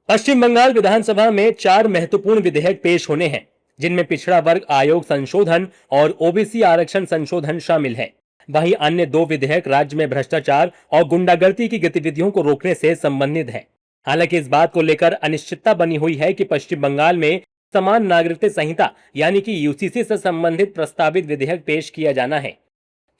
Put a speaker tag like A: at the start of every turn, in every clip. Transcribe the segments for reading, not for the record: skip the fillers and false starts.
A: पश्चिम बंगाल विधानसभा में 4 महत्वपूर्ण विधेयक पेश होने हैं, जिनमें पिछड़ा वर्ग आयोग संशोधन और ओबीसी आरक्षण संशोधन शामिल है। वहीं अन्य 2 विधेयक राज्य में भ्रष्टाचार और गुंडागर्दी की गतिविधियों को रोकने से संबंधित है। हालांकि इस बात को लेकर अनिश्चितता बनी हुई है कि पश्चिम बंगाल में समान नागरिकता संहिता यानी कि यूसीसी से संबंधित प्रस्तावित विधेयक पेश किया जाना है।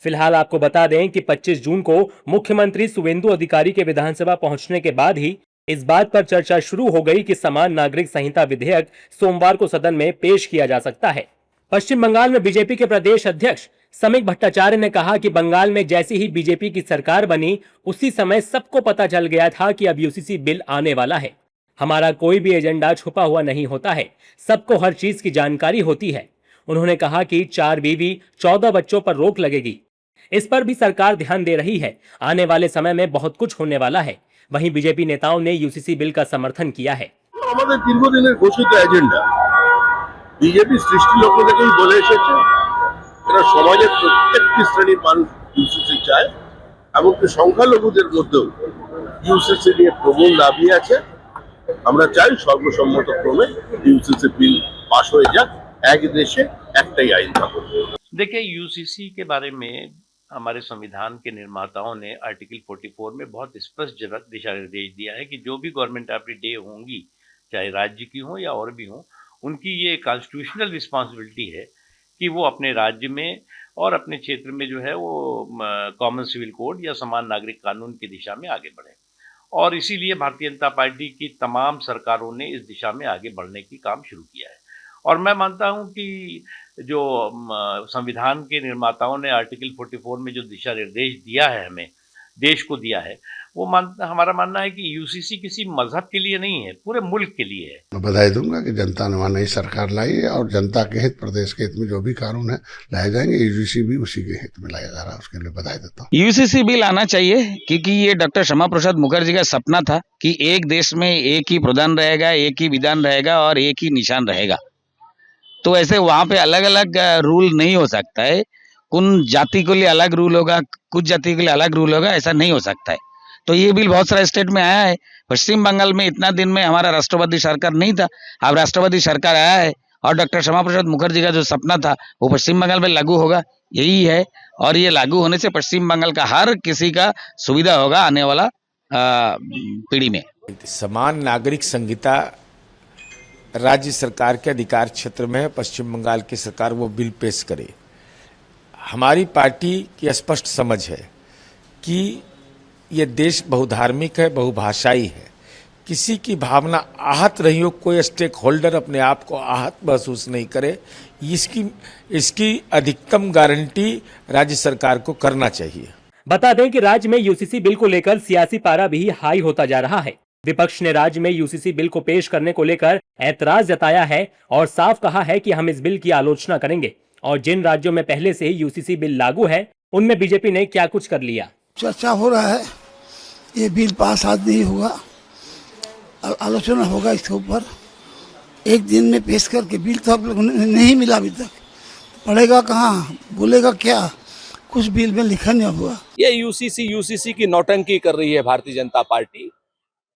A: फिलहाल आपको बता दें कि 25 जून को मुख्यमंत्री शुवेंदु अधिकारी के विधानसभा पहुंचने के बाद ही इस बात पर चर्चा शुरू हो गई कि समान नागरिक संहिता विधेयक सोमवार को सदन में पेश किया जा सकता है। पश्चिम बंगाल में बीजेपी के प्रदेश अध्यक्ष समीक भट्टाचार्य ने कहा कि बंगाल में जैसी ही बीजेपी की सरकार बनी, उसी समय सबको पता चल गया था कि अब यूसीसी बिल आने वाला है। हमारा कोई भी एजेंडा छुपा हुआ नहीं होता है, सबको हर चीज की जानकारी होती है। उन्होंने कहा कि 4 बीवी 14 बच्चों पर रोक लगेगी। इस पर भी सरकार ध्यान दे रही है। आने वाले समय में बहुत कुछ होने वाला है। वहीं बीजेपी नेताओं ने यूसीसी बिल का समर्थन किया है।
B: আমাদের দীর্ঘদিনের ঘোষিত এজেন্ডা বিজেপি সৃষ্টি লক্ষ্য থেকেই বলে এসেছে এরা সমাজের প্রত্যেকটি শ্রেণীর মানুষ ইউসিসি চায় এমনকি সংখ্যালঘুদের মধ্যেও ইউসিসি নিয়ে প্রবল দাবি আছে। আমরা চাই সর্বসম্মতক্রমে ইউসিসি বিল পাস হয়ে যাক, এক দেশে একটাই আইন থাকুক।
C: देखिए, यूसीसी के बारे में हमारे संविधान के निर्माताओं ने आर्टिकल 44 में बहुत स्पष्ट दिशा निर्देश दिया है कि जो भी गवर्नमेंट ऑफ द डे होंगी, चाहे राज्य की हो या और भी हो, उनकी ये कॉन्स्टिट्यूशनल रिस्पॉन्सिबिलिटी है कि वो अपने राज्य में और अपने क्षेत्र में जो है वो कॉमन सिविल कोड या समान नागरिक कानून की दिशा में आगे बढ़े। और इसीलिए भारतीय जनता पार्टी की तमाम सरकारों ने इस दिशा में आगे बढ़ने की काम शुरू किया है। और मैं मानता हूं कि जो संविधान के निर्माताओं ने आर्टिकल 44 में जो दिशा निर्देश दिया है, हमें देश को दिया है, वो हमारा मानना है कि यूसीसी किसी मजहब के लिए नहीं है, पूरे मुल्क के लिए है।
D: मैं बधाई दूंगा कि जनता ने वहां नई सरकार लाई है और जनता के हित, प्रदेश के हित में जो भी कानून है लाए जाएंगे, यूसीसी भी उसी के हित में लाया जा रहा है, उसके लिए बधाई देता हूँ।
E: यूसीसी बिल आना चाहिए क्योंकि ये डॉक्टर श्यामा प्रसाद मुखर्जी का सपना था कि एक देश में एक ही प्रधान रहेगा, एक ही विधान रहेगा और एक ही निशान रहेगा। तो ऐसे वहां पे अलग अलग रूल नहीं हो सकता है। कुछ जाति के लिए अलग रूल होगा, कुछ जाति के लिए अलग रूल होगा, ऐसा नहीं हो सकता है। तो ये बिल बहुत सारे स्टेट में आया है। पश्चिम बंगाल में इतना दिन में हमारा राष्ट्रवादी सरकार नहीं था, अब राष्ट्रवादी सरकार आया है और डॉक्टर श्यामा प्रसाद मुखर्जी का जो सपना था वो पश्चिम बंगाल में लागू होगा, यही है। और ये लागू होने से पश्चिम बंगाल का हर किसी का सुविधा होगा आने वाला पीढ़ी में।
F: समान नागरिक संहिता राज्य सरकार के अधिकार क्षेत्र में है। पश्चिम बंगाल की सरकार वो बिल पेश करे। हमारी पार्टी की स्पष्ट समझ है कि ये देश बहुधार्मिक है, बहुभाषाई है। किसी की भावना आहत रही हो, कोई स्टेक होल्डर अपने आप को आहत महसूस नहीं करे, इसकी अधिकतम गारंटी राज्य सरकार को करना चाहिए।
A: बता दें कि राज्य में यूसीसी बिल को लेकर सियासी पारा भी हाई होता जा रहा है। विपक्ष ने राज्य में यूसीसी बिल को पेश करने को लेकर ऐतराज जताया है और साफ कहा है कि हम इस बिल की आलोचना करेंगे। और जिन राज्यों में पहले से ही यूसीसी बिल लागू है, उनमें बीजेपी ने क्या कुछ कर लिया।
G: चर्चा हो रहा है, ये बिल पास आज नहीं होगा, आलोचना होगा इसके ऊपर। एक दिन में पेश करके बिल तो आप लोगों ने नहीं मिला अभी तक, पढ़ेगा कहाँ, बोलेगा क्या, कुछ बिल में लिखा नहीं हुआ।
H: ये यूसीसी की नौटंकी कर रही है भारतीय जनता पार्टी।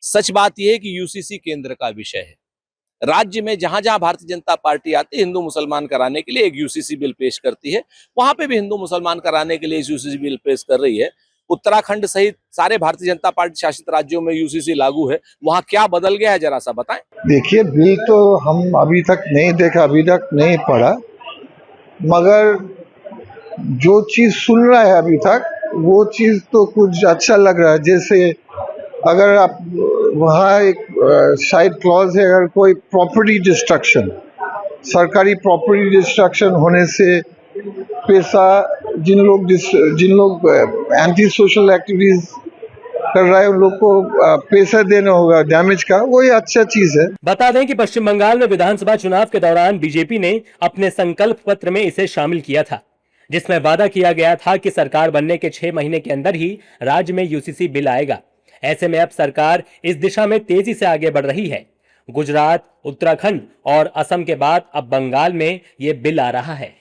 H: सच बात यह है कि यूसीसी केंद्र का विषय है। राज्य में जहां जहां भारतीय जनता पार्टी आती है, हिंदू मुसलमान कराने के लिए एक यूसीसी बिल पेश करती है, वहां पे भी हिंदू मुसलमान कराने के लिए यूसीसी बिल पेश कर रही है। उत्तराखंड सहित सारे भारतीय जनता पार्टी शासित राज्यों में यूसीसी लागू है, वहां क्या बदल गया है जरा सा बताएं।
I: देखिए, बिल तो हम अभी तक नहीं देखा, अभी तक नहीं पढ़ा, मगर जो चीज सुन रहा है अभी तक वो चीज तो कुछ अच्छा लग रहा है। जैसे अगर आप वहाँ एक साइड क्लॉज है, अगर कोई प्रॉपर्टी डिस्ट्रक्शन, सरकारी प्रॉपर्टी डिस्ट्रक्शन होने से पैसा जिन लोग एंटी सोशल एक्टिविटीज कर रहा है उन लोग को पैसा देना होगा डैमेज का, वो ये अच्छा चीज है।
A: बता दें कि पश्चिम बंगाल में विधानसभा चुनाव के दौरान बीजेपी ने अपने संकल्प पत्र में इसे शामिल किया था, जिसमें वादा किया गया था कि सरकार बनने के 6 महीने के अंदर ही राज्य में यूसीसी बिल आएगा। ऐसे में अब सरकार इस दिशा में तेजी से आगे बढ़ रही है। गुजरात, उत्तराखंड और असम के बाद अब बंगाल में ये बिल आ रहा है।